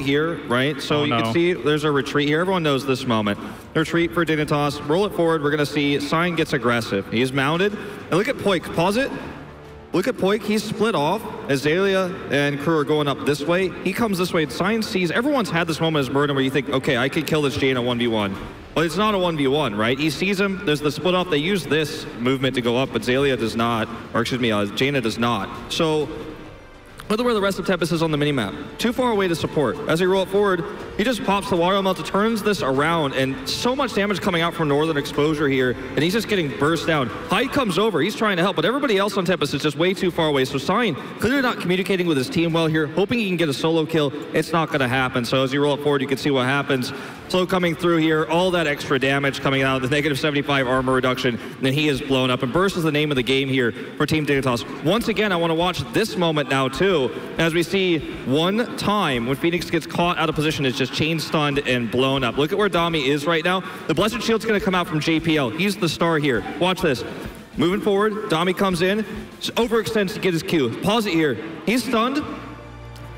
here, right? So you can see there's a retreat here. Everyone knows this moment. Retreat for Dignitas. Roll it forward. We're going to see Sign gets aggressive. He's mounted. And look at Poik. Pause it. Look at Poik. He's split off. Azalea and crew are going up this way. He comes this way. Sign sees. Everyone's had this moment as Murden where you think, okay, I could kill this Jaina 1v1. But it's not a 1v1, right? He sees him. There's the split off. They use this movement to go up, but Azalea does not. Or excuse me, Jaina does not. So look at where the rest of Tempest is on the minimap. Too far away to support. As he roll it forward, he just pops the water elemental, turns this around, and so much damage coming out from Northern Exposure here, and he's just getting burst down. Hyde comes over, he's trying to help, but everybody else on Tempest is just way too far away. So Sign clearly not communicating with his team well here, hoping he can get a solo kill. It's not going to happen. So as you roll it forward, you can see what happens. Slow coming through here, all that extra damage coming out, the negative 75 armor reduction, and then he is blown up. And Burst is the name of the game here for Team Dignitas. Once again, I want to watch this moment now too, as we see one time when Phoenix gets caught out of position, it's just chain stunned and blown up. Look at where Dami is right now. The Blessed Shield's going to come out from JPL. He's the star here. Watch this. Moving forward, Dami comes in, overextends to get his Q. Pause it here. He's stunned.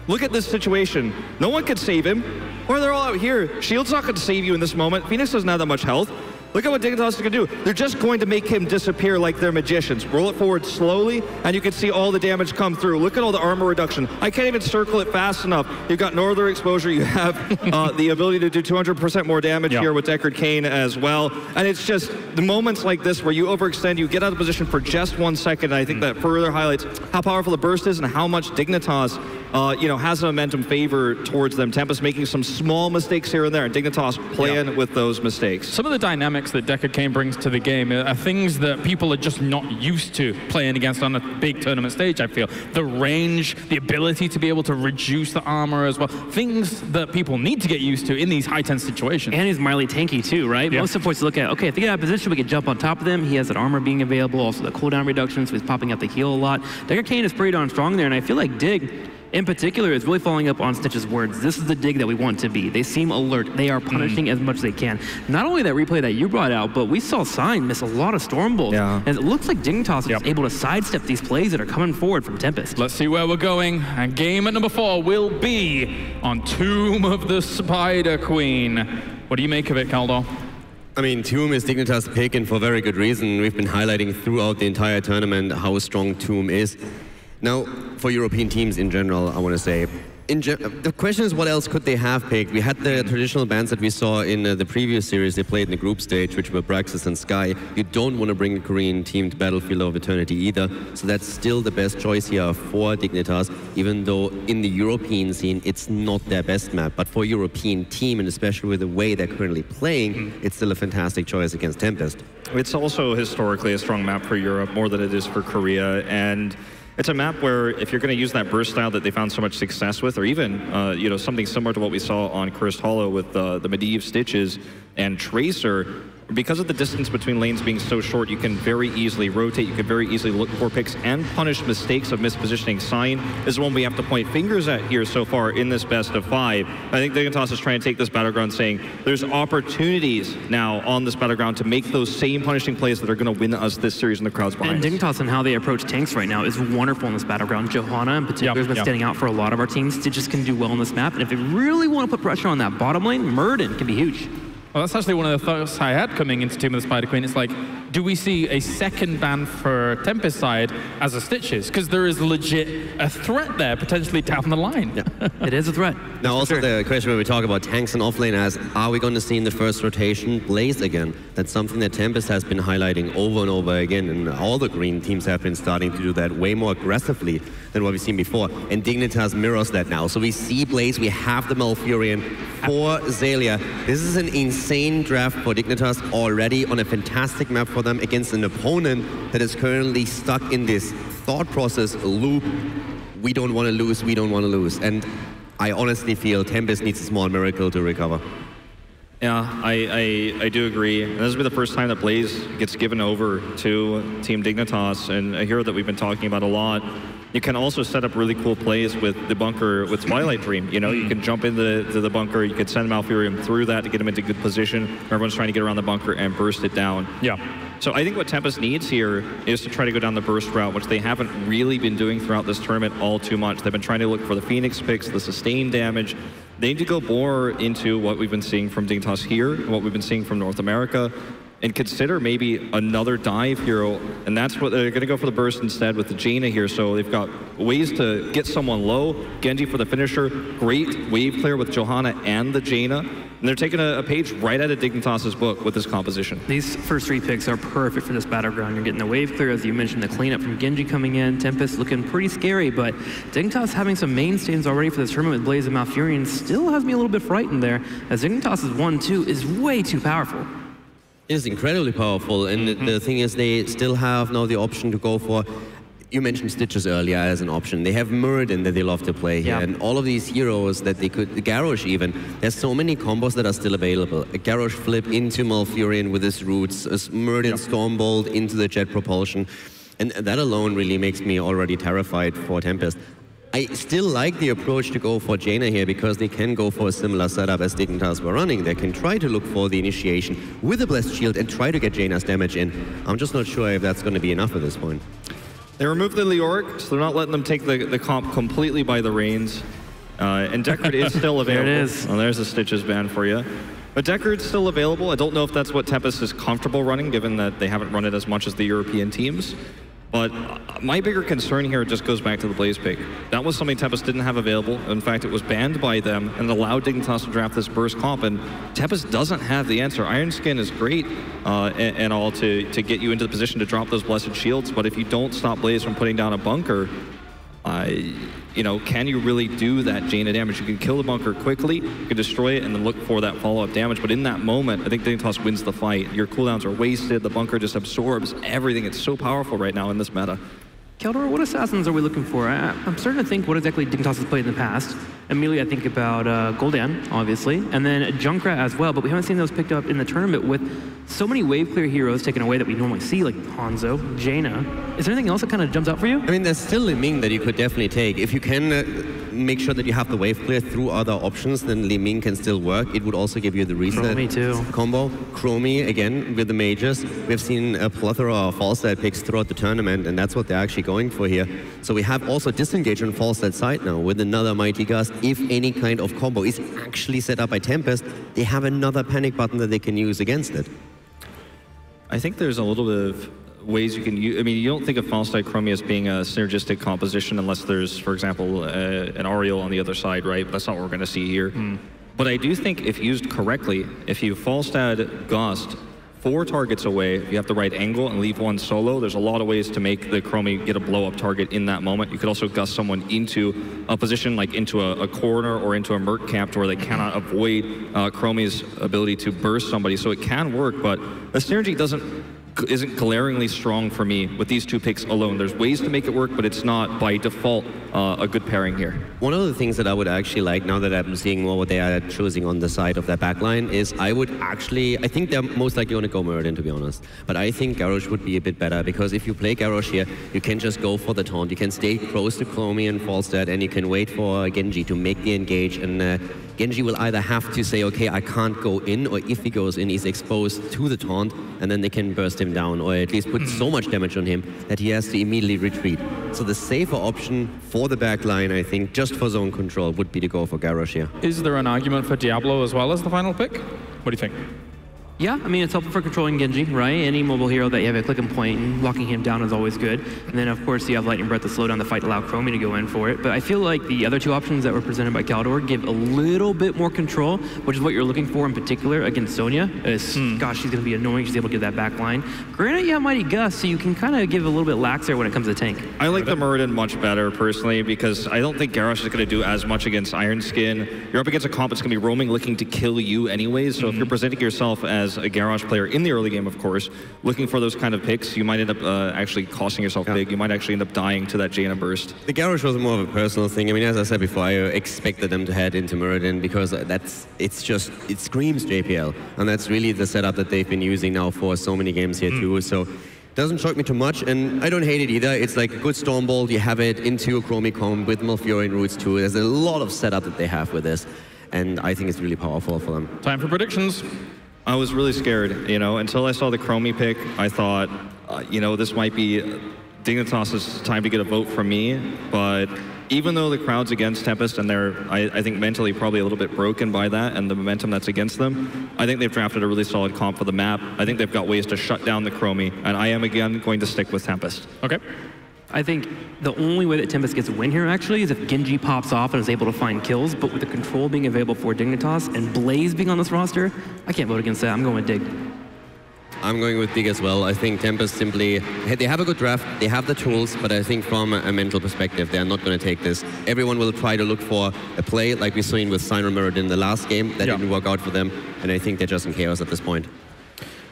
Look at this situation. No one can save him. Or they're all out here. Shield's not going to save you in this moment. Phoenix doesn't have that much health. Look at what Dignitas is going to do. They're just going to make him disappear like they're magicians. Roll it forward slowly, and you can see all the damage come through. Look at all the armor reduction. I can't even circle it fast enough. You've got Northern Exposure. You have the ability to do 200% more damage here with Deckard Cain as well. And it's just the moments like this where you overextend, you get out of position for just 1 second. And I think that further highlights how powerful the burst is and how much Dignitas has a momentum favor towards them. Tempest making some small mistakes here and there, and Dignitas playing with those mistakes. Some of the dynamics that Deckard Cain brings to the game are things that people are just not used to playing against on a big tournament stage, I feel. The range, the ability to be able to reduce the armor as well. Things that people need to get used to in these high-tense situations. And he's mildly tanky too, right? Most supports look at, okay, if they get out of position, we can jump on top of them. He has that armor being available, also the cooldown reduction, so he's popping out the heal a lot. Deckard Cain is pretty darn strong there, and I feel like Dig, in particular, is really following up on Stitch's words. This is the Dig that we want to be. They seem alert. They are punishing as much as they can. Not only that replay that you brought out, but we saw Sign miss a lot of Storm Bolts. And it looks like Dignitas is able to sidestep these plays that are coming forward from Tempest. Let's see where we're going. And game at number 4 will be on Tomb of the Spider Queen. What do you make of it, Kaldor? I mean, Tomb is Dignitas' pick, and for very good reason. We've been highlighting throughout the entire tournament how strong Tomb is. Now, for European teams in general, I want to say, the question is, what else could they have picked? We had the traditional bans that we saw in the previous series they played in the group stage, which were Braxis and Sky. You don't want to bring the Korean team to Battlefield of Eternity either, so that's still the best choice here for Dignitas, even though in the European scene, it's not their best map. But for a European team, and especially with the way they're currently playing, it's still a fantastic choice against Tempest. It's also historically a strong map for Europe, more than it is for Korea, and it's a map where if you're going to use that burst style that they found so much success with, or even something similar to what we saw on Cursed Hollow with the Medivh Stitches and Tracer, because of the distance between lanes being so short, you can very easily rotate, you can very easily look for picks and punish mistakes of mispositioning. Sign is one we have to point fingers at here so far in this best of 5. I think Dignitas is trying to take this battleground saying there's opportunities now on this battleground to make those same punishing plays that are going to win us this series in the crowds behind. And Dignitas and how they approach tanks right now is wonderful in this battleground. Johanna in particular has been standing out for a lot of our teams. Stitches can do well on this map, and if they really want to put pressure on that bottom lane, Murden can be huge. Well, that's actually one of the thoughts I had coming into Tomb of the Spider Queen. It's like, do we see a second ban for Tempest side as a Stitches? Because there is legit a threat there, potentially down the line. It is a threat. Now, also the question when we talk about tanks and offlane as, are we going to see in the first rotation Blaze again? That's something that Tempest has been highlighting over and over again, and all the green teams have been starting to do that way more aggressively than what we've seen before. And Dignitas mirrors that now. So we see Blaze, we have the Malfurion for Azalea. This is an insane draft for Dignitas already on a fantastic map for them against an opponent that is currently stuck in this thought process loop. We don't want to lose, we don't want to lose. And I honestly feel Tempest needs a small miracle to recover. Yeah, I do agree. And this will be the first time that Blaze gets given over to Team Dignitas, and a hero that we've been talking about a lot. You can also set up really cool plays with the bunker with Twilight Dream. You know, you can jump into the bunker, you could send Malfurion through that to get him into good position. Everyone's trying to get around the bunker and burst it down. So I think what Tempest needs here is to try to go down the burst route, which they haven't really been doing throughout this tournament all too much. They've been trying to look for the Phoenix picks, the sustained damage, They need to go more into what we've been seeing from Dignitas here, and what we've been seeing from North America, and consider maybe another dive hero, and that's what they're going to go for the burst instead with the Jaina here. So they've got ways to get someone low. Genji for the finisher, great wave clear with Johanna and the Jaina, and they're taking a page right out of Dignitas's book with this composition. These first 3 picks are perfect for this battleground. You're getting the wave clear, as you mentioned, the cleanup from Genji coming in, Tempest looking pretty scary, but Dignitas having some mainstays already for this tournament with Blaze and Malfurion still has me a little bit frightened there, as Dignitas's 1-2 is way too powerful. It's incredibly powerful, and the thing is, they still have now the option to go for. You mentioned Stitches earlier as an option. They have Muradin that they love to play here, and all of these heroes that they could, Garrosh even, there's so many combos that are still available. A Garrosh flip into Malfurion with his roots, a Muradin Stormbolt into the jet propulsion, and that alone really makes me already terrified for Tempest. I still like the approach to go for Jaina here because they can go for a similar setup as Dignitas were running. They can try to look for the initiation with a Blessed Shield and try to get Jaina's damage in. I'm just not sure if that's going to be enough at this point. They removed the Leoric, so they're not letting them take the comp completely by the reins. And Deckard is still available. There it is. Well, there's a Stitches ban for you. But Deckard's still available. I don't know if that's what Tempest is comfortable running, given that they haven't run it as much as the European teams. But my bigger concern here just goes back to the Blaze pick. That was something Tempest didn't have available. In fact, it was banned by them and allowed Dignitas to draft this burst comp. And Tempest doesn't have the answer. Iron Skin is great and all to get you into the position to drop those Blessed Shields. But if you don't stop Blaze from putting down a bunker, you know, can you really do that Jaina damage? You can kill the bunker quickly, you can destroy it, and then look for that follow-up damage. But in that moment, I think Dignitas wins the fight. Your cooldowns are wasted, the bunker just absorbs everything. It's so powerful right now in this meta. Keldor, what assassins are we looking for? I'm starting to think what exactly Dignitas has played in the past. Immediately I think about Gul'dan, obviously, and then Junkrat as well, but we haven't seen those picked up in the tournament with so many wave clear heroes taken away that we normally see, like Hanzo, Jaina. Is there anything else that kind of jumps out for you? I mean, there's still Li Ming that you could definitely take. If you can make sure that you have the wave clear through other options, then Li Ming can still work. It would also give you the reset combo. Chromie, again, with the mages. We've seen a plethora of Falstad picks throughout the tournament, and that's what they're actually going for here. So we have also disengage on Falstad side now with another Mighty Gust. If any kind of combo is actually set up by Tempest, they have another panic button that they can use against it. I think there's a little bit of ways you can use. I mean, you don't think of Falstad Chromie as being a synergistic composition unless there's, for example, an Ariel on the other side, right? But that's not what we're going to see here. But I do think if used correctly, if you Falstad Gust 4 targets away, if you have the right angle and leave one solo, there's a lot of ways to make the Chromie get a blow-up target in that moment. You could also gust someone into a position, like into a corner or into a Merc camp to where they cannot avoid Chromie's ability to burst somebody. So it can work, but the synergy isn't glaringly strong for me with these 2 picks alone. There's ways to make it work, but it's not by default a good pairing here. One of the things that I would actually like, now that I'm seeing more what they are choosing on the side of their backline, is I think they're most likely going to go Muradin, to be honest. But I think Garrosh would be a bit better, because if you play Garrosh here, you can just go for the taunt. You can stay close to Chromie and Falstad, and you can wait for Genji to make the engage, and Genji will either have to say, okay, I can't go in, or if he goes in, he's exposed to the taunt, and then they can burst him down, or at least put so much damage on him that he has to immediately retreat. So the safer option for the backline, I think, just for zone control, would be to go for Garrosh here. Is there an argument for Diablo as well as the final pick? What do you think? Yeah, I mean, it's helpful for controlling Genji, right? Any mobile hero that you have a click and point, and locking him down is always good. And then, of course, you have Lightning Breath to slow down the fight, allow Chromie to go in for it. But I feel like the other 2 options that were presented by Keldor give a little bit more control, which is what you're looking for in particular against Sonya. Gosh, she's going to be annoying. She's able to get that back line. Granted, you have Mighty Gust, so you can kind of give a little bit lax there when it comes to tank. I like the Muradin much better, personally, because I don't think Garrosh is going to do as much against Iron Skin. You're up against a comp that's going to be roaming, looking to kill you anyways. So if you're presenting yourself as a Garrosh player in the early game, of course, looking for those kind of picks, you might end up actually costing yourself big. You might actually end up dying to that Jaina burst. The Garrosh was more of a personal thing. I mean, as I said before, I expected them to head into Muradin because it screams JPL, and that's really the setup that they've been using now for so many games here too. So doesn't shock me too much, and I don't hate it either. It's like a good Stormbolt. You have it into a Chromie comb with Malfurion roots too. There's a lot of setup that they have with this, and I think it's really powerful for them. Time for predictions. I was really scared, you know, until I saw the Chromie pick. I thought, you know, this might be Dignitas' time to get a vote from me, but even though the crowd's against Tempest and they're, I think, mentally probably a little bit broken by that and the momentum that's against them, I think they've drafted a really solid comp for the map. I think they've got ways to shut down the Chromie, and I am, again, going to stick with Tempest. Okay. I think the only way that Tempest gets a win here, actually, is if Genji pops off and is able to find kills, but with the control being available for Dignitas and Blaze being on this roster, I can't vote against that. I'm going with Dig. I'm going with Dig as well. I think Tempest simply, they have a good draft, they have the tools, but I think from a mental perspective, they're not going to take this. Everyone will try to look for a play like we saw with Sign Mirrored in the last game. That didn't work out for them, and I think they're just in chaos at this point.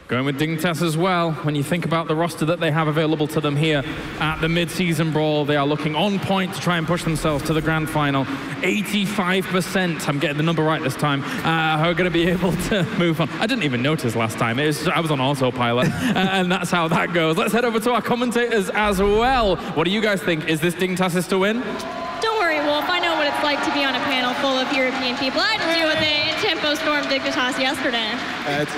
Going with Dignitas as well. When you think about the roster that they have available to them here at the mid-season Brawl, they are looking on point to try and push themselves to the grand final. 85%, I'm getting the number right this time, are going to be able to move on. I didn't even notice last time. I was on autopilot, and that's how that goes. Let's head over to our commentators as well. What do you guys think? Is this Dignitas to win? Don't worry, Wolf. I know what it's like to be on a panel full of European people. I had to deal with it in Tempo Storm Dignitas yesterday.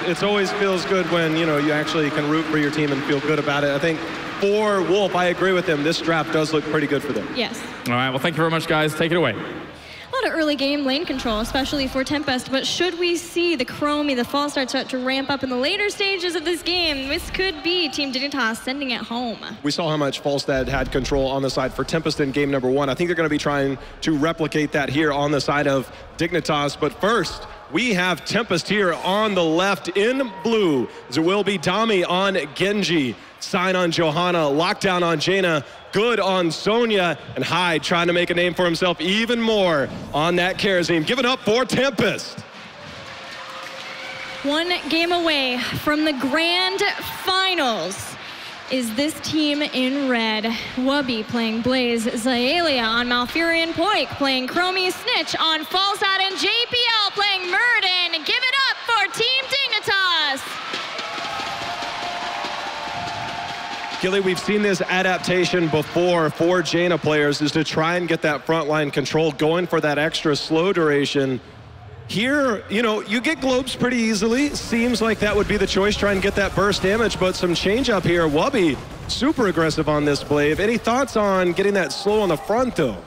It always feels good when, you actually can root for your team and feel good about it. I think for Wolf, I agree with him. This draft does look pretty good for them. Yes. All right, well, thank you very much, guys. Take it away. A lot of early game lane control, especially for Tempest, but should we see the Chromie, the Fall start to ramp up in the later stages of this game, this could be Team Dignitas sending it home. We saw how much Falstad had control on the side for Tempest in game number 1. I think they're going to be trying to replicate that here on the side of Dignitas, but first, we have Tempest here on the left in blue. It will be Dami on Genji, Sign on Johanna, Lockdown on Jaina, Good on Sonya, and Hyde trying to make a name for himself even more on that Kerosene. Give it up for Tempest. One game away from the grand finals is this team in red. Wubby playing Blaze, Zaelia on Malfurion, Poik playing Chromie, Snitch on Falstad, and JPL playing Murden. Give it up for Team Dignitas. Gilly, we've seen this adaptation before for Jaina players, is to try and get that frontline control, going for that extra slow duration. Here, you get globes pretty easily. Seems like that would be the choice, try and get that burst damage, but some change up here. Wubby, super aggressive on this Blade. Any thoughts on getting that slow on the front, though?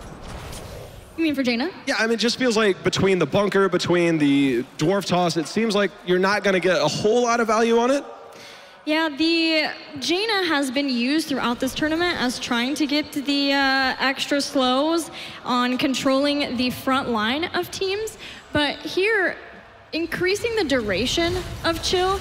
You mean for Jaina? Yeah, I mean, it just feels like between the bunker, between the dwarf toss, it seems like you're not going to get a whole lot of value on it. Yeah, the Jaina has been used throughout this tournament as trying to get the extra slows on controlling the front line of teams. But here, increasing the duration of Chill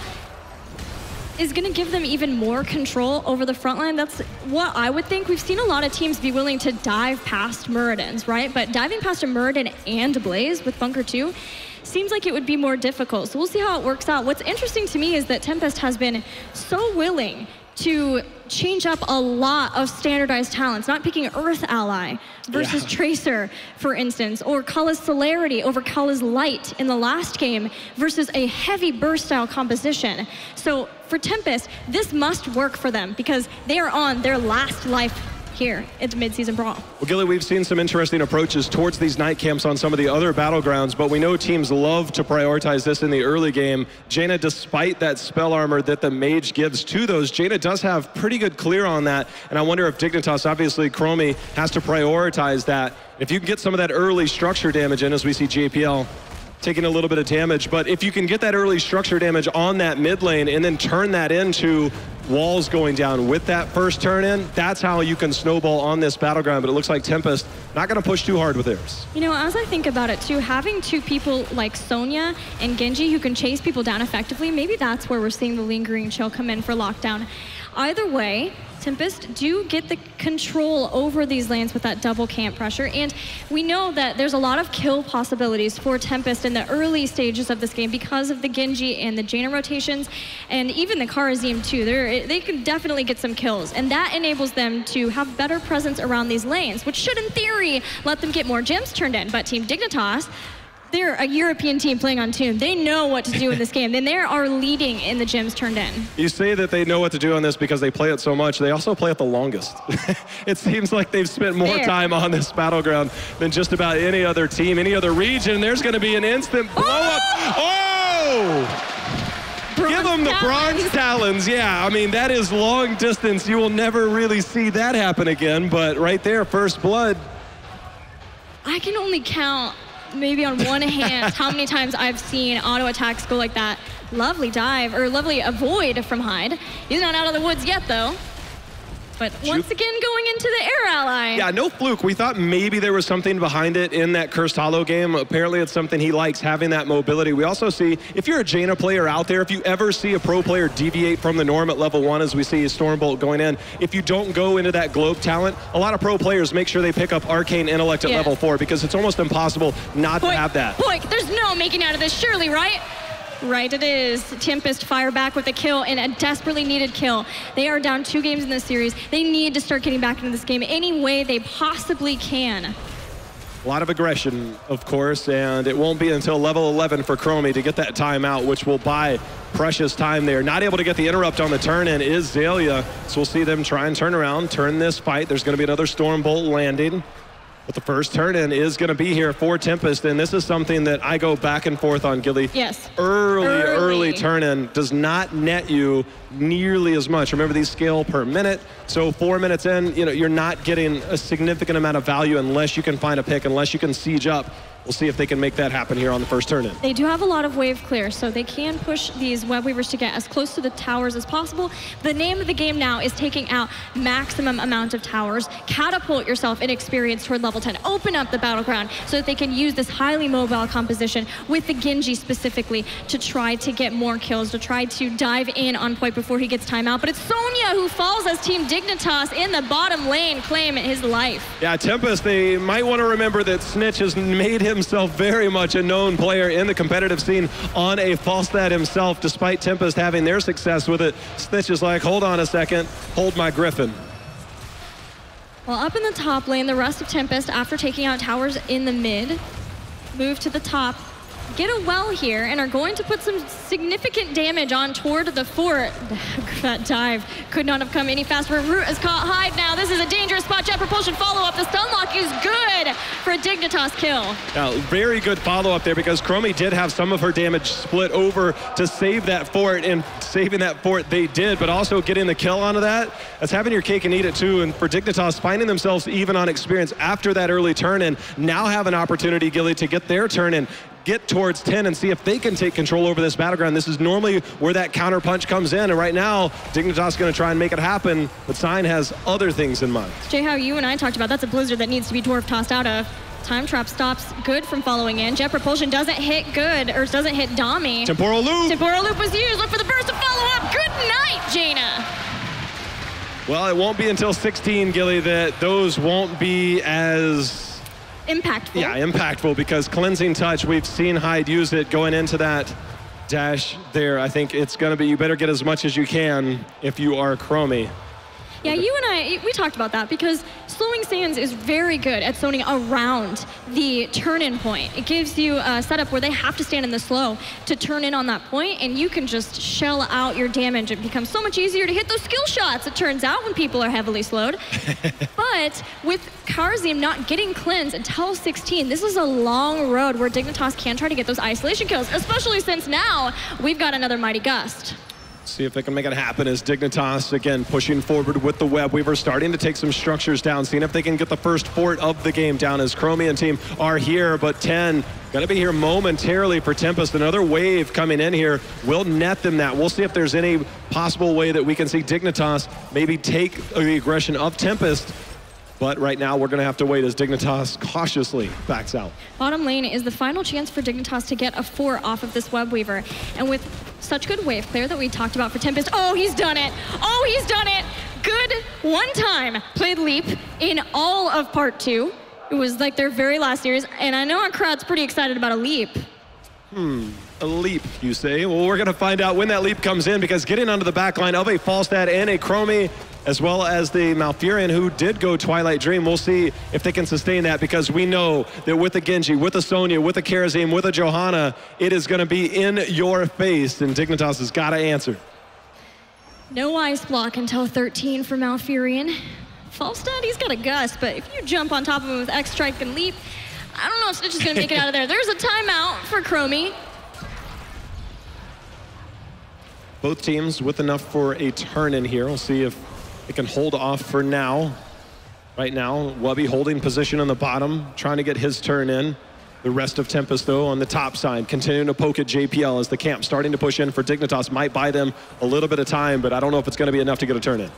is going to give them even more control over the front line. That's what I would think. We've seen a lot of teams be willing to dive past Muradins, right? But diving past a Muradin and Blaze with Bunker 2 seems like it would be more difficult. So we'll see how it works out. What's interesting to me is that Tempest has been so willing to change up a lot of standardized talents, not picking Earth Ally versus Tracer, for instance, or Kala's Celerity over Kala's Light in the last game versus a heavy burst style composition. So for Tempest, this must work for them because they are on their last life here at the mid-season Brawl. Well, Gilly, we've seen some interesting approaches towards these night camps on some of the other battlegrounds, but we know teams love to prioritize this in the early game. Jaina, despite that spell armor that the mage gives to those, Jaina does have pretty good clear on that, and I wonder if Dignitas, obviously Chromie, has to prioritize that. If you can get some of that early structure damage in, as we see JPL taking a little bit of damage, but if you can get that early structure damage on that mid lane and then turn that into walls going down with that first turn in, that's how you can snowball on this battleground. But it looks like Tempest not going to push too hard with theirs. You know, as I think about it too, having two people like Sonya and Genji who can chase people down effectively, maybe that's where we're seeing the lingering chill come in for lockdown. Either way, Tempest do get the control over these lanes with that double camp pressure, and we know that there's a lot of kill possibilities for Tempest in the early stages of this game because of the Genji and the Jaina rotations, and even the Karazim too. They can definitely get some kills, and that enables them to have better presence around these lanes, which should in theory let them get more gems turned in. But Team Dignitas, they're a European team playing on Tune. They know what to do in this game. Then they are leading in the gems turned in. You say that they know what to do on this because they play it so much. They also play it the longest. It seems like they've spent more time on this battleground than just about any other team, any other region. There's going to be an instant blow up. Oh! Give them the bronze talons. Yeah, I mean, that is long distance. You will never really see that happen again. But right there, first blood. I can only count maybe on one hand how many times I've seen auto attacks go like that. Lovely dive, or lovely avoid from Hyde. He's not out of the woods yet, though. But once again, going into the air ally. Yeah, no fluke. We thought maybe there was something behind it in that Cursed Hollow game. Apparently, it's something he likes, having that mobility. We also see, if you're a Jaina player out there, if you ever see a pro player deviate from the norm at level 1, as we see Stormbolt going in, if you don't go into that globe talent, a lot of pro players make sure they pick up Arcane Intellect at level 4, because it's almost impossible not to have that. Boy, there's no making out of this, surely, right? Right it is. Tempest fire back with a kill, and a desperately needed kill. They are down 2 games in this series. They need to start getting back into this game any way they possibly can. A lot of aggression, of course, and it won't be until level 11 for Chromie to get that timeout, which will buy precious time there. Not able to get the interrupt on the turn-in is Xaylia, so we'll see them try and turn around, turn this fight. There's going to be another Stormbolt landing. But the first turn-in is going to be here for Tempest, and this is something that I go back and forth on, Gilly. Yes. Early turn-in does not net you nearly as much. Remember, these scale per minute, so 4 minutes in, you're not getting a significant amount of value unless you can find a pick, unless you can siege up. We'll see if they can make that happen here on the first turn-in. They do have a lot of wave clear, so they can push these web weavers to get as close to the towers as possible. The name of the game now is taking out maximum amount of towers, catapult yourself in experience toward level 10, open up the battleground so that they can use this highly mobile composition with the Genji specifically to try to get more kills, to try to dive in on point before he gets timeout. But it's Sonya who falls as Team Dignitas in the bottom lane, claim his life. Yeah, Tempest, they might want to remember that Snitch has made himself very much a known player in the competitive scene on a Falstad himself, despite Tempest having their success with it. Snitch is like, hold on a second, hold my Griffin. Well, up in the top lane, the rest of Tempest, after taking out towers in the mid, move to the top, get a well here, and are going to put some significant damage on toward the fort. That dive could not have come any faster. Root has caught Hyde now. This is a dangerous spot. Jet propulsion follow-up. The stun lock is good for a Dignitas kill. Now, very good follow-up there, because Chromie did have some of her damage split over to save that fort, and saving that fort they did, but also getting the kill onto that, that's having your cake and eat it too. And for Dignitas, finding themselves even on experience after that early turn-in, now have an opportunity, Gilly, to get their turn-in, get towards 10 and see if they can take control over this battleground. This is normally where that counter punch comes in, and right now, Dignitas is going to try and make it happen, but Sign has other things in mind. Jay, how you and I talked about, that's a blizzard that needs to be dwarf tossed out of. Time trap stops good from following in. Jet propulsion doesn't hit good, or doesn't hit Dami. Temporal loop. Temporal loop was used. Look for the burst to follow up. Good night, Jaina. Well, it won't be until 16, Gilly, that those won't be as impactful. Yeah, impactful, because Cleansing Touch, we've seen Hyde use it going into that dash there. I think it's going to be, you better get as much as you can if you are Chromie. Yeah, you and I, we talked about that, because slowing sands is very good at zoning around the turn-in point. It gives you a setup where they have to stand in the slow to turn in on that point, and you can just shell out your damage. It becomes so much easier to hit those skill shots, it turns out, when people are heavily slowed. But with Karzim not getting cleanse until 16, this is a long road where Dignitas can try to get those isolation kills, especially since now we've got another Mighty Gust. See if they can make it happen as Dignitas, again, pushing forward with the web. We were starting to take some structures down, seeing if they can get the first fort of the game down as Chromie and team are here, but 10 going to be here momentarily for Tempest. Another wave coming in here will net them that. We'll see if there's any possible way that we can see Dignitas maybe take the aggression of Tempest. But right now, we're going to have to wait as Dignitas cautiously backs out. Bottom lane is the final chance for Dignitas to get a fort off of this web weaver. And with such good wave clear that we talked about for Tempest, oh, he's done it. Oh, he's done it. Good one time. Played Leap in all of part 2. It was like their very last series. And I know our crowd's pretty excited about a Leap. A leap, you say? Well, we're going to find out when that leap comes in, because getting onto the back line of a Falstad and a Chromie, as well as the Malfurion, who did go Twilight Dream. We'll see if they can sustain that, because we know that with the Genji, with the Sonya, with the Karazim, with the Johanna, it is going to be in your face, and Dignitas has got to answer. No ice block until 13 for Malfurion. Falstad, he's got a gust, but if you jump on top of him with X-Strike and Leap, I don't know if Snitch is going to make it out of there. There's a timeout for Chromie. Both teams with enough for a turn in here. We'll see if they can hold off for now. Right now, Wubby holding position on the bottom, trying to get his turn in. The rest of Tempest, though, on the top side, continuing to poke at JPL as the camp starting to push in for Dignitas. Might buy them a little bit of time, but I don't know if it's going to be enough to get a turn in.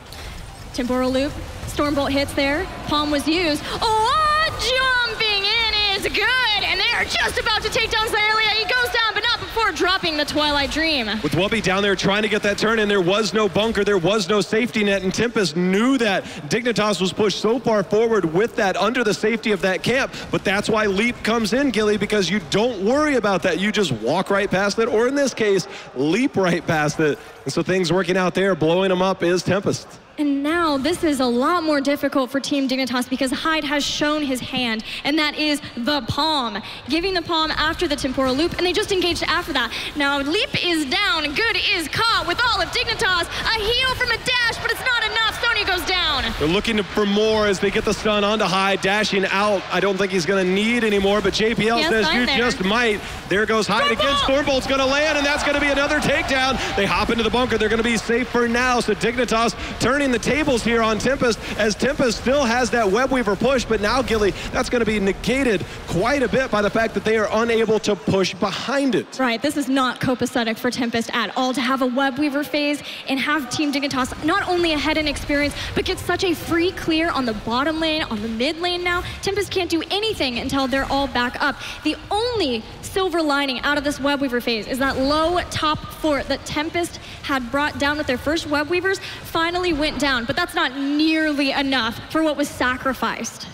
Temporal loop, Stormbolt hits there. Palm was used. Oh, jumping in is good, and they're just about to take down Xaylia. He goes down, but not before dropping the Twilight Dream. With Wubby down there trying to get that turn in, there was no bunker, there was no safety net, and Tempest knew that Dignitas was pushed so far forward with that under the safety of that camp, but that's why Leap comes in, Gilly, because you don't worry about that. You just walk right past it, or in this case, leap right past it. And so things working out there, blowing them up is Tempest. And now this is a lot more difficult for Team Dignitas because Hyde has shown his hand, and that is the palm. Giving the palm after the temporal loop, and they just engaged after that. Now Leap is down, Good is caught with all of Dignitas. A heal from a dash, but it's not enough. Sonya goes down. They're looking for more as they get the stun onto Hyde, dashing out. I don't think he's going to need any more, but JPL says you just might. There goes Hyde again. Stormbolt's going to land, and that's going to be another takedown. They hop into the bunker. They're going to be safe for now, so Dignitas turning the tables here on Tempest, as Tempest still has that Webweaver push, but now, Gilly, that's going to be negated quite a bit by the fact that they are unable to push behind it. Right, this is not copacetic for Tempest at all to have a Webweaver phase and have Team Dignitas not only ahead in experience, but get such a free clear on the bottom lane, on the mid lane now. Tempest can't do anything until they're all back up. The only silver lining out of this Webweaver phase is that low top fort that Tempest had brought down with their first Webweavers finally went down, but that's not nearly enough for what was sacrificed.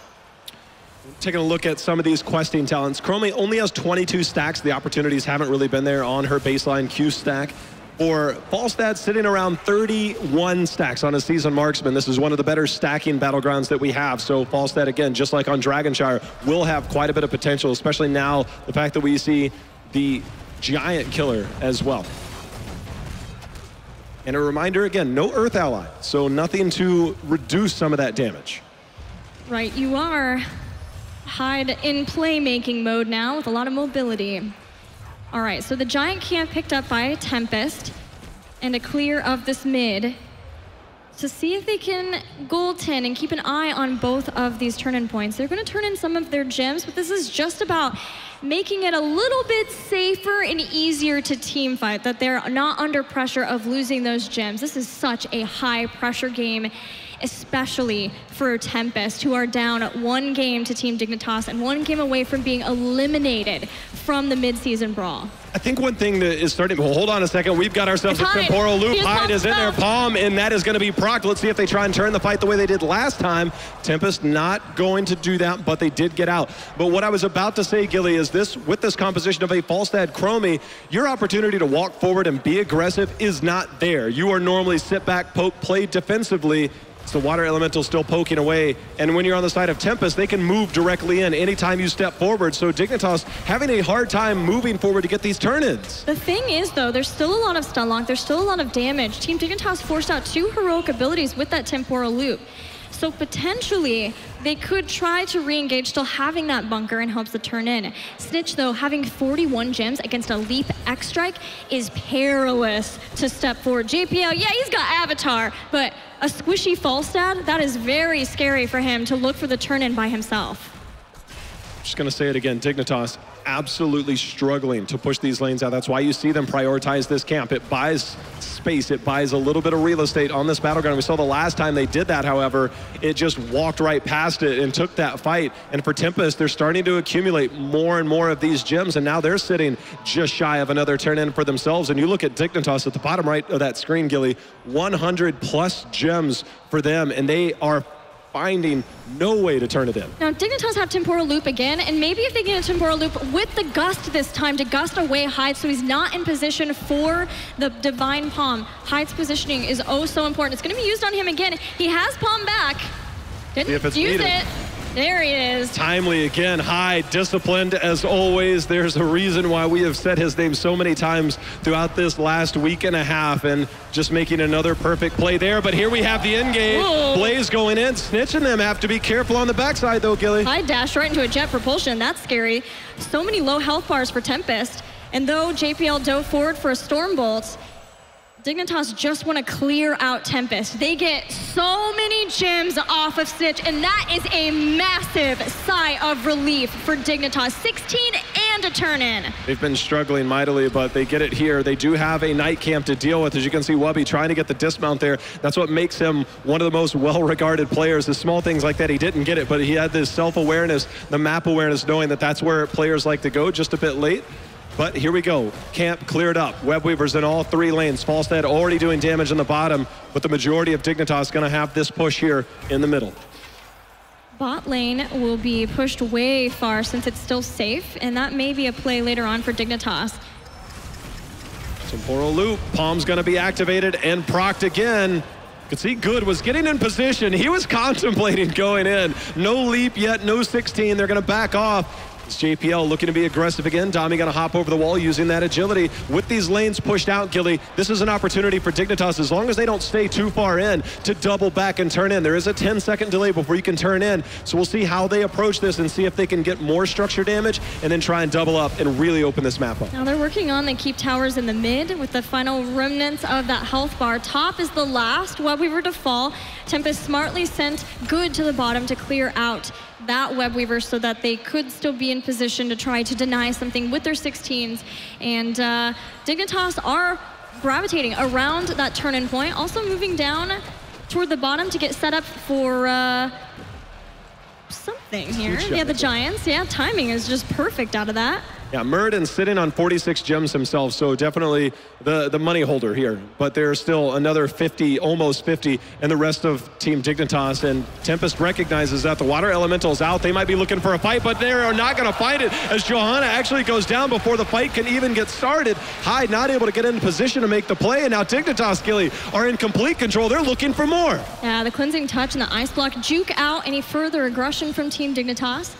Taking a look at some of these questing talents, Chromie only has 22 stacks. The opportunities haven't really been there on her baseline Q stack. For Falstad, sitting around 31 stacks on his season marksman. This is one of the better stacking battlegrounds that we have. So Falstad, again, just like on Dragonshire, will have quite a bit of potential, especially now the fact that we see the giant killer as well. And a reminder, again, no Earth ally, so nothing to reduce some of that damage. Right, you are Hyde in playmaking mode now with a lot of mobility. All right, so the giant camp picked up by Tempest and a clear of this mid to see if they can goaltend and keep an eye on both of these turn-in points. They're going to turn in some of their gems, but this is just about making it a little bit safer and easier to team fight, that they're not under pressure of losing those gems. This is such a high pressure game, especially for Tempest, who are down 1 game to Team Dignitas and 1 game away from being eliminated from the mid-season brawl. I think one thing that is starting, well, hold on a second. We've got ourselves a temporal loop. Hyde is in their palm, and that is going to be procced. Let's see if they try and turn the fight the way they did last time. Tempest not going to do that, but they did get out. But what I was about to say, Gilly, is this, with this composition of a Falstad Chromie, your opportunity to walk forward and be aggressive is not there. You are normally sit back, poke, play defensively. It's the water elemental still poking away, and when you're on the side of Tempest, they can move directly in anytime you step forward. So Dignitas having a hard time moving forward to get these turn-ins. The thing is, though, there's still a lot of stun lock, there's still a lot of damage. Team Dignitas forced out 2 heroic abilities with that temporal loop. So potentially, they could try to re-engage, still having that bunker in hopes to turn in. Snitch, though, having 41 gems against a Leap X-Strike is perilous to step forward. JPL, yeah, he's got Avatar, but a squishy Falstad, that is very scary for him to look for the turn-in by himself. Just going to say it again, Dignitas absolutely struggling to push these lanes out. That's why you see them prioritize this camp. It buys space, it buys a little bit of real estate on this battleground. We saw the last time they did that, however, it just walked right past it and took that fight. And for Tempest, they're starting to accumulate more and more of these gems, and now they're sitting just shy of another turn-in for themselves. And you look at Dignitas at the bottom right of that screen, Gilly, 100 plus gems for them, and they are finding no way to turn it in. Now, Dignitas have Temporal Loop again, and maybe if they get a Temporal Loop with the Gust this time to gust away Hyde so he's not in position for the Divine Palm. Hyde's positioning is oh so important. It's going to be used on him again. He has Palm back. Didn't use it. There he is. Timely again, Hyde, disciplined as always. There's a reason why we have said his name so many times throughout this last week and a half, and just making another perfect play there. But here we have the engage. Blaze going in, snitching them. Have to be careful on the backside though, Gilly. Hyde dashed right into a jet propulsion. That's scary. So many low health bars for Tempest. And though JPL dove forward for a Stormbolt, Dignitas just want to clear out Tempest. They get so many gems off of Stitch, and that is a massive sigh of relief for Dignitas. 16 and a turn-in. They've been struggling mightily, but they get it here. They do have a night camp to deal with. As you can see, Wubby trying to get the dismount there. That's what makes him one of the most well-regarded players. The small things like that, he didn't get it, but he had this self-awareness, the map awareness, knowing that that's where players like to go, just a bit late. But here we go. Camp cleared up. Web Weavers in all 3 lanes. Falstad already doing damage in the bottom, but the majority of Dignitas going to have this push here in the middle. Bot lane will be pushed way far since it's still safe, and that may be a play later on for Dignitas. Temporal loop. Palm's going to be activated and procced again. You can see Good was getting in position. He was contemplating going in. No leap yet, no 16. They're going to back off. It's JPL looking to be aggressive again. Dami gonna hop over the wall using that agility. With these lanes pushed out, Gilly, this is an opportunity for Dignitas, as long as they don't stay too far in, to double back and turn in. There is a 10-second delay before you can turn in, so we'll see how they approach this and see if they can get more structure damage and then try and double up and really open this map up. Now they're working on the keep towers in the mid with the final remnants of that health bar. Top is the last Web Weaver to fall. Tempest smartly sent Good to the bottom to clear out that Web Weaver so that they could still be in position to try to deny something with their 16s. And Dignitas are gravitating around that turn-in point, also moving down toward the bottom to get set up for something here. Yeah, the Giants. Yeah, timing is just perfect out of that. Yeah, Muradin sitting on 46 gems himself, so definitely the money holder here. But there's still another 50, almost 50, and the rest of Team Dignitas. And Tempest recognizes that the Water Elemental is out. They might be looking for a fight, but they are not going to find it, as Johanna actually goes down before the fight can even get started. Hyde not able to get into position to make the play, and now Dignitas, Gilly, are in complete control. They're looking for more. Yeah, the Cleansing Touch and the Ice Block juke out any further aggression from Team Dignitas.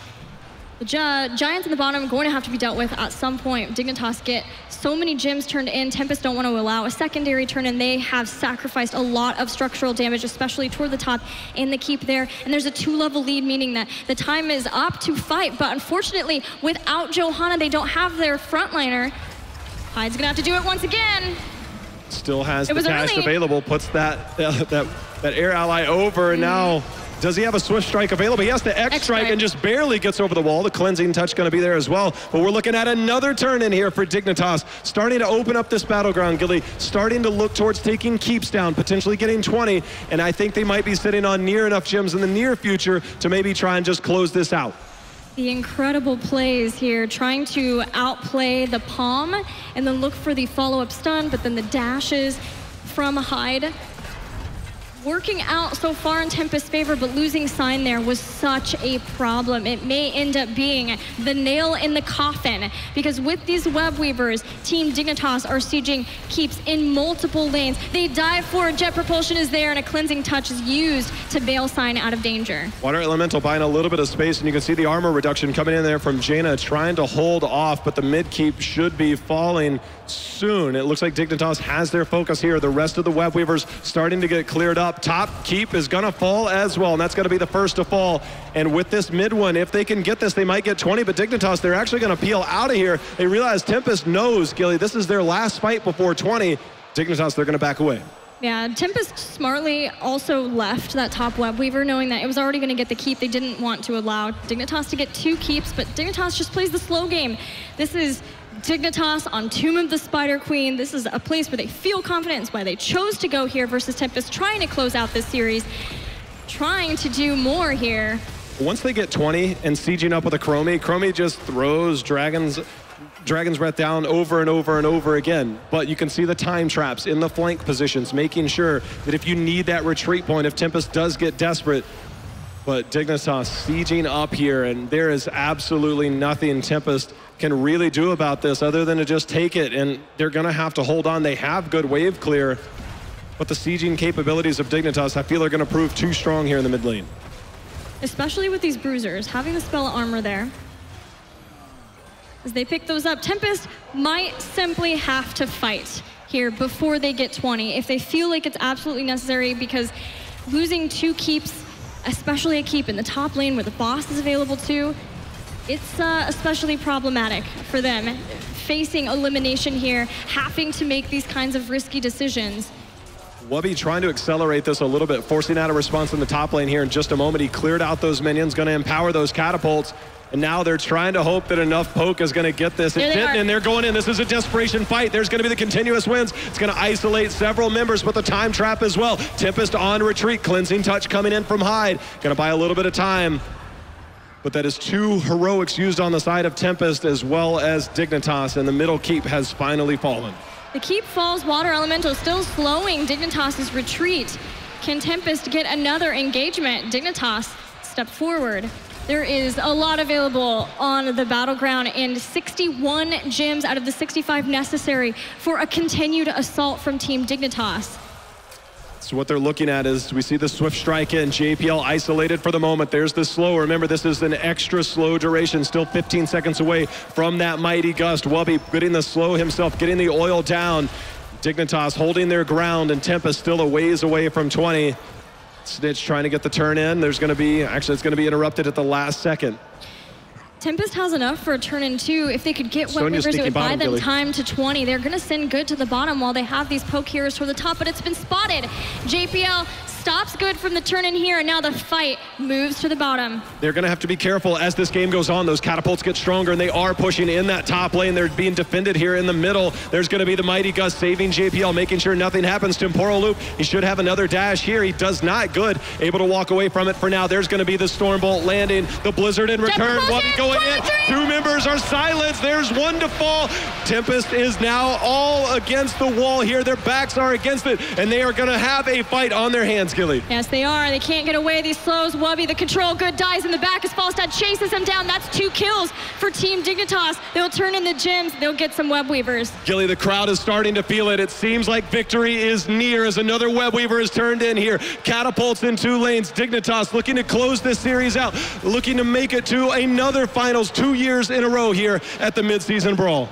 The Giants in the bottom going to have to be dealt with at some point. Dignitas get so many gems turned in. Tempest don't want to allow a secondary turn, and they have sacrificed a lot of structural damage, especially toward the top in the keep there. And there's a 2-level lead, meaning that the time is up to fight. But unfortunately, without Johanna, they don't have their frontliner. Hyde's going to have to do it once again. Still has the dash available, puts that air ally over, and now does he have a Swift Strike available? He has the X Strike and just barely gets over the wall. The Cleansing Touch going to be there as well. But we're looking at another turn in here for Dignitas. Starting to open up this battleground, Gilly. Starting to look towards taking keeps down, potentially getting 20. And I think they might be sitting on near enough gems in the near future to maybe try and just close this out. The incredible plays here, trying to outplay the Palm and then look for the follow-up stun, but then the dashes from Hyde. Working out so far in Tempest's favor, but losing Sign there was such a problem. It may end up being the nail in the coffin, because with these Web Weavers, Team Dignitas are sieging keeps in multiple lanes. They dive for it, Jet Propulsion is there, and a Cleansing Touch is used to bail Sign out of danger. Water Elemental buying a little bit of space, and you can see the armor reduction coming in there from Jaina, trying to hold off, but the mid keep should be falling soon. It looks like Dignitas has their focus here. The rest of the Web Weavers starting to get cleared up. Top keep is gonna fall as well, and that's gonna be the first to fall. And with this mid one, if they can get this, they might get 20, but Dignitas, they're actually gonna peel out of here. They realize Tempest knows, Gilly, this is their last fight before 20. Dignitas, they're gonna back away. Yeah, Tempest smartly also left that top Web Weaver, knowing that it was already going to get the keep. They didn't want to allow Dignitas to get 2 keeps, but Dignitas just plays the slow game. This is Dignitas on Tomb of the Spider Queen. This is a place where they feel confident. It's why they chose to go here versus Tempest, trying to close out this series, trying to do more here. Once they get 20 and sieging up with a Chromie just throws Dragon's Breath down over and over and over again. But you can see the time traps in the flank positions, making sure that if you need that retreat point, if Tempest does get desperate. But Dignitas sieging up here, and there is absolutely nothing Tempest can really do about this other than to just take it, and they're gonna have to hold on. They have good wave clear, but the sieging capabilities of Dignitas, I feel, are gonna prove too strong here in the mid lane. Especially with these bruisers, having the spell armor there. As they pick those up, Tempest might simply have to fight here before they get 20 if they feel like it's absolutely necessary, because losing 2 keeps, especially a keep in the top lane where the boss is available too, it's especially problematic for them. facing elimination here, having to make these kinds of risky decisions. Wubby trying to accelerate this a little bit, forcing out a response in the top lane here in just a moment. He cleared out those minions, going to empower those catapults. And now they're trying to hope that enough poke is going to get this. It didn't, and they're going in. This is a desperation fight. There's going to be the continuous wins. It's going to isolate several members with the time trap as well. Tempest on retreat. Cleansing touch coming in from Hyde. Going to buy a little bit of time. But that is 2 heroics used on the side of Tempest as well as Dignitas. And the middle keep has finally fallen. The keep falls. Water Elemental still slowing Dignitas' retreat. Can Tempest get another engagement? Dignitas step forward. There is a lot available on the battleground and 61 gems out of the 65 necessary for a continued assault from Team Dignitas. So what they're looking at is we see the swift strike in, JPL isolated for the moment. There's the slow. Remember, this is an extra slow duration, still 15 seconds away from that mighty gust. Wubby getting the slow himself, getting the oil down. Dignitas holding their ground, and Tempest still a ways away from 20. Snitch trying to get the turn in. There's going to be, actually it's going to be interrupted at the last second. Tempest has enough for a turn in 2. If they could get Web Weavers, it would buy them time to 20. They're going to send good to the bottom while they have these poke heroes for the top, but it's been spotted. JPL stops good from the turn in here, and now the fight moves to the bottom. They're going to have to be careful as this game goes on. Those catapults get stronger, and they are pushing in that top lane. They're being defended here in the middle. There's going to be the Mighty Gust saving JPL, making sure nothing happens. Temporal Loop, he should have another dash here. He does not. Good. Able to walk away from it for now. There's going to be the Stormbolt landing. The Blizzard in return. Wubby going in. 2 members are silenced. There's 1 to fall. Tempest is now all against the wall here. Their backs are against it, and they are going to have a fight on their hands, Gilly. Yes, they are. They can't get away. These slows. Wubby, the control good, dies in the back as Falstad chases him down. That's 2 kills for Team Dignitas. They'll turn in the gems. They'll get some Web Weavers. Gilly, the crowd is starting to feel it. It seems like victory is near as another Web Weaver is turned in here. Catapults in 2 lanes. Dignitas looking to close this series out, looking to make it to another finals 2 years in a row here at the midseason Brawl.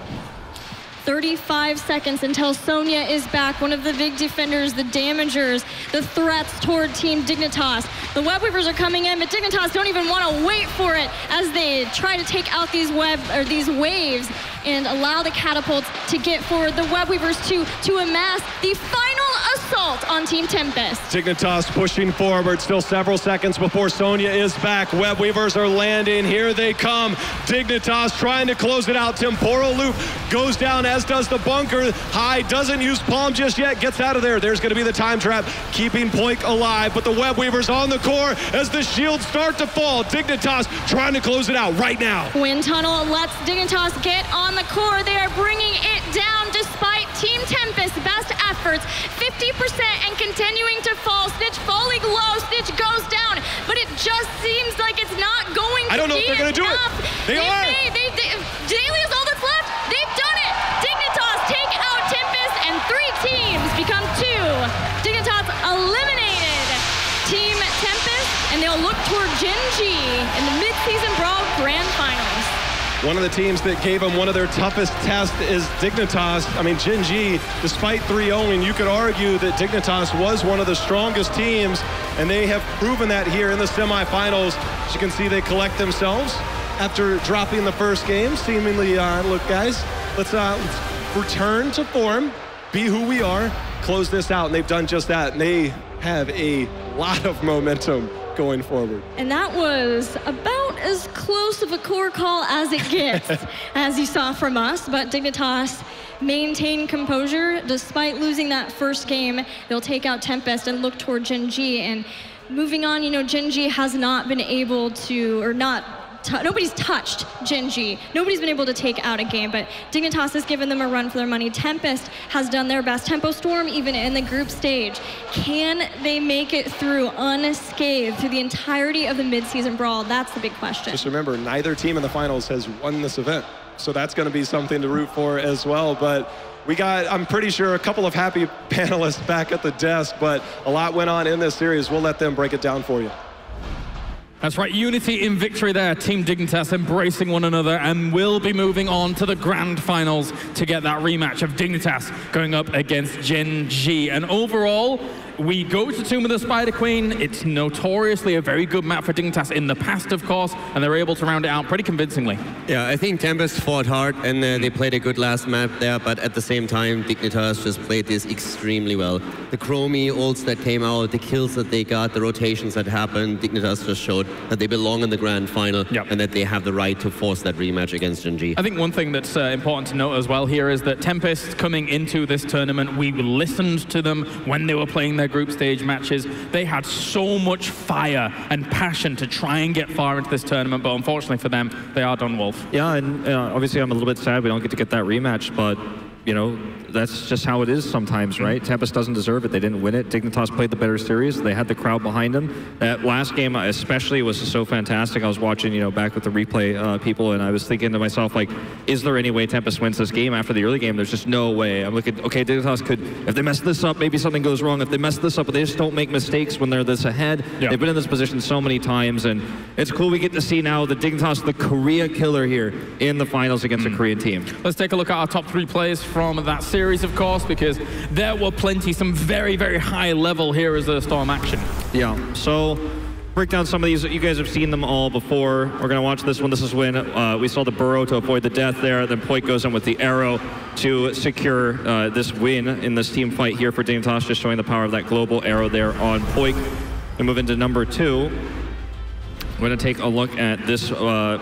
35 seconds until Sonya is back, one of the big defenders, the damagers, the threats toward Team Dignitas. The Web Weavers are coming in, but Dignitas don't even want to wait for it as they try to take out these waves and allow the catapults to get forward. The Web Weavers to amass the final assault on Team Tempest. Dignitas pushing forward, still several seconds before Sonya is back. Web Weavers are landing, here they come. Dignitas trying to close it out. Temporal Loop goes down, as does the bunker. Hyde doesn't use Palm just yet, gets out of there. There's going to be the time trap, keeping Poik alive, but the Web Weavers on the core as the shields start to fall. Dignitas trying to close it out right now. Wind Tunnel lets Dignitas get on the core. They are bringing it down despite Team Tempest's best efforts. 50% and continuing to fall. Snitch falling low. Snitch goes down, but it just seems like it's not going to be enough. I don't know if they're going to do it. They are. Daily is all that's left. They've done it. Dignitas take out Tempest, and 3 teams become 2. Dignitas eliminated Team Tempest, and they'll look toward Gen G in the mid-season Brawl Grand Finals. One of the teams that gave them one of their toughest tests is Dignitas. I mean, Gen G, despite 3-0, you could argue that Dignitas was one of the strongest teams, and they have proven that here in the semifinals. As you can see, they collect themselves after dropping the first game. Seemingly, look, guys, let's return to form, be who we are, close this out, and they've done just that, and they have a lot of momentum going forward. And that was about as close of a core call as it gets, as you saw from us, but Dignitas maintain composure despite losing that first game. They'll take out Tempest and look toward Gen G, and moving on, Gen G has not been able to, or nobody's touched Gen G. Nobody's been able to take out a game, but Dignitas has given them a run for their money. Tempest has done their best. Tempo Storm, even in the group stage. Can they make it through unscathed through the entirety of the mid-season Brawl? That's the big question. Just remember, neither team in the finals has won this event, so that's going to be something to root for as well. But we got, I'm pretty sure, a couple of happy panelists back at the desk, but a lot went on in this series. We'll let them break it down for you. That's right, unity in victory there. Team Dignitas embracing one another, and will be moving on to the grand finals to get that rematch of Dignitas going up against Gen G. And overall, we go to Tomb of the Spider Queen. It's notoriously a very good map for Dignitas in the past, of course, and they're able to round it out pretty convincingly. Yeah, I think Tempest fought hard, and they played a good last map there, but at the same time, Dignitas just played this extremely well. The Chromie ults that came out, the kills that they got, the rotations that happened, Dignitas just showed that they belong in the grand final, and that they have the right to force that rematch against Gen G. I think one thing that's important to note as well here is that Tempest, coming into this tournament, we listened to them when they were playing their group stage matches. They had so much fire and passion to try and get far into this tournament, but unfortunately for them, they are done, Wolf. Yeah, and obviously I'm a little bit sad we don't get to get that rematch, but you know, that's just how it is sometimes, right? Tempest doesn't deserve it. They didn't win it. Dignitas played the better series. They had the crowd behind them. That last game especially was so fantastic. I was watching, you know, back with the replay people, and I was thinking to myself, like, is there any way Tempest wins this game after the early game? There's just no way. I'm looking, okay, Dignitas could, if they mess this up, maybe something goes wrong. If they mess this up, but they just don't make mistakes when they're this ahead. They've been in this position so many times, and it's cool we get to see now the Dignitas, the Korea killer here in the finals against a Korean team. Let's take a look at our top 3 players from that series, of course, because there were plenty, some very, very high level Heroes of the Storm action. Yeah, so break down some of these. You guys have seen them all before. We're going to watch this one. This is when we saw the burrow to avoid the death there. Then Poik goes in with the arrow to secure this win in this team fight here for Dignitas, just showing the power of that global arrow there on Poik. We move into number 2. We're going to take a look at this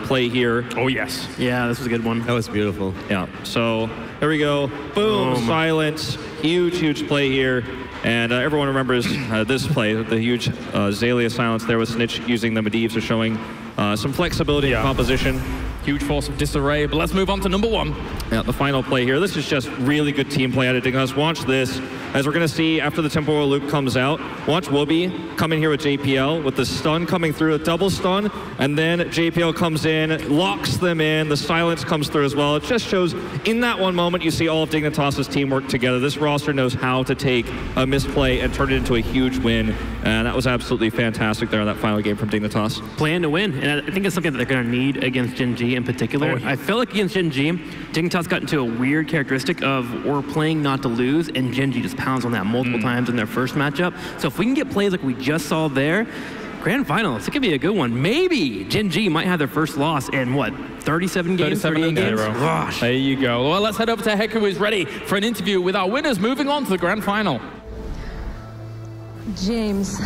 play here. Oh, yes. Yeah, this was a good one. That was beautiful. Yeah, so there we go. Boom, silence. Huge, huge play here. And everyone remembers this play, the huge Zalia silence there with Snitch using the Medivh, so showing some flexibility in composition. Huge force of disarray, but let's move on to number 1. Yeah, the final play here. This is just really good team play out of Dignitas. Watch this. As we're going to see after the temporal loop comes out, watch Wooby come in here with JPL with the stun coming through, a double stun, and then JPL comes in, locks them in, the silence comes through as well. It just shows in that one moment you see all of Dignitas' team work together. This roster knows how to take a misplay and turn it into a huge win, and that was absolutely fantastic there in that final game from Dignitas. Plan to win, and I think it's something that they're going to need against Gen G in particular. I feel like against Gen G, Dignitas got into a weird characteristic of we're playing not to lose, and Gen G just pounds on that multiple times in their first matchup. So if we can get plays like we just saw there, grand finals, it could be a good one. Maybe Gen G might have their first loss in, what, 37 games? 38 games? Gosh. There you go. Well, let's head over to Heck, who is ready for an interview with our winners, moving on to the grand final. James,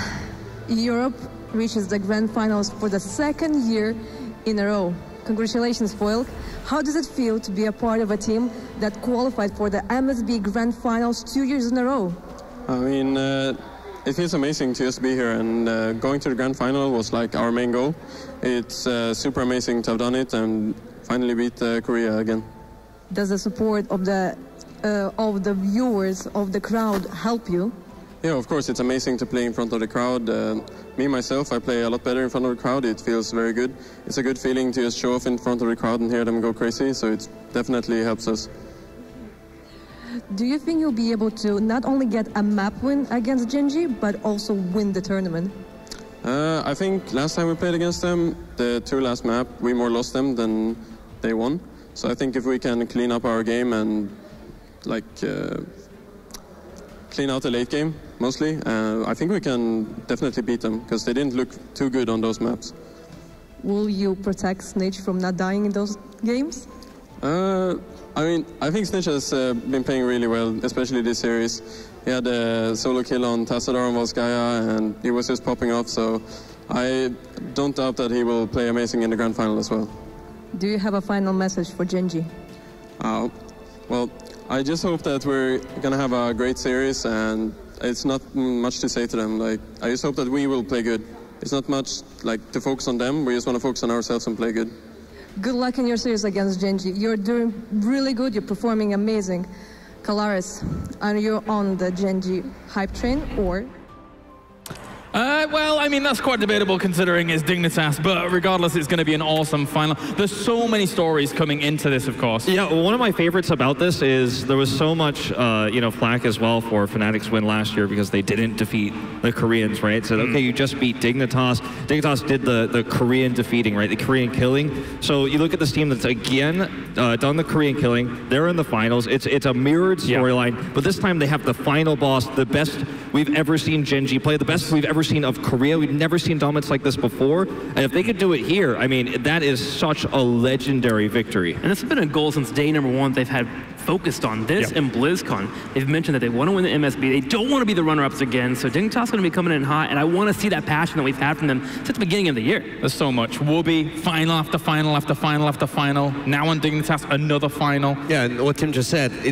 Europe reaches the grand finals for the 2nd year in a row. Congratulations, Foilk. How does it feel to be a part of a team that qualified for the MSB Grand Finals 2 years in a row? I mean, it feels amazing to just be here, and going to the Grand Final was like our main goal. It's super amazing to have done it and finally beat Korea again. Does the support of the viewers, of the crowd, help you? Yeah, of course, it's amazing to play in front of the crowd. Me, myself, I play a lot better in front of the crowd. It feels very good. It's a good feeling to just show off in front of the crowd and hear them go crazy, so it definitely helps us. Do you think you'll be able to not only get a map win against Gen G, but also win the tournament? I think last time we played against them, the 2 last map, we more lost them than they won. So I think if we can clean up our game and like clean out the late game, mostly, I think we can definitely beat them, because they didn't look too good on those maps. Will you protect Snitch from not dying in those games? I mean, I think Snitch has been playing really well, especially this series. He had a solo kill on Tassadar on Volskaya, and he was just popping off, so I don't doubt that he will play amazing in the grand final as well. Do you have a final message for Gen G? Well, I just hope that we're going to have a great series, and it's not much to say to them. Like, I just hope that we will play good. It's not much like to focus on them. We just want to focus on ourselves and play good. Good luck in your series against Gen G. You're doing really good. You're performing amazing. Kalaris, are you on the Gen G hype train, or? Well, I mean, that's quite debatable considering it's Dignitas, but regardless, it's going to be an awesome final. There's so many stories coming into this, of course. Yeah, one of my favorites about this is there was so much, you know, flack as well for Fnatic's win last year because they didn't defeat the Koreans, right? So, okay, you just beat Dignitas. Dignitas did the Korean defeating, right? The Korean killing. So you look at this team that's, again, done the Korean killing. They're in the finals. It's a mirrored storyline, but this time they have the final boss, the best we've ever seen Gen.G play, the best we've ever seen of Korea. We've never seen dominance like this before. And if they could do it here, I mean, that is such a legendary victory. And this has been a goal since day number one they've had focused on this and BlizzCon. They've mentioned that they want to win the MSB. They don't want to be the runner-ups again. So Dignitas is going to be coming in hot, and I want to see that passion that we've had from them since the beginning of the year. There's so much. Wooby, final after final after final after final. Now on Dignitas, another final. Yeah, and what Tim just said,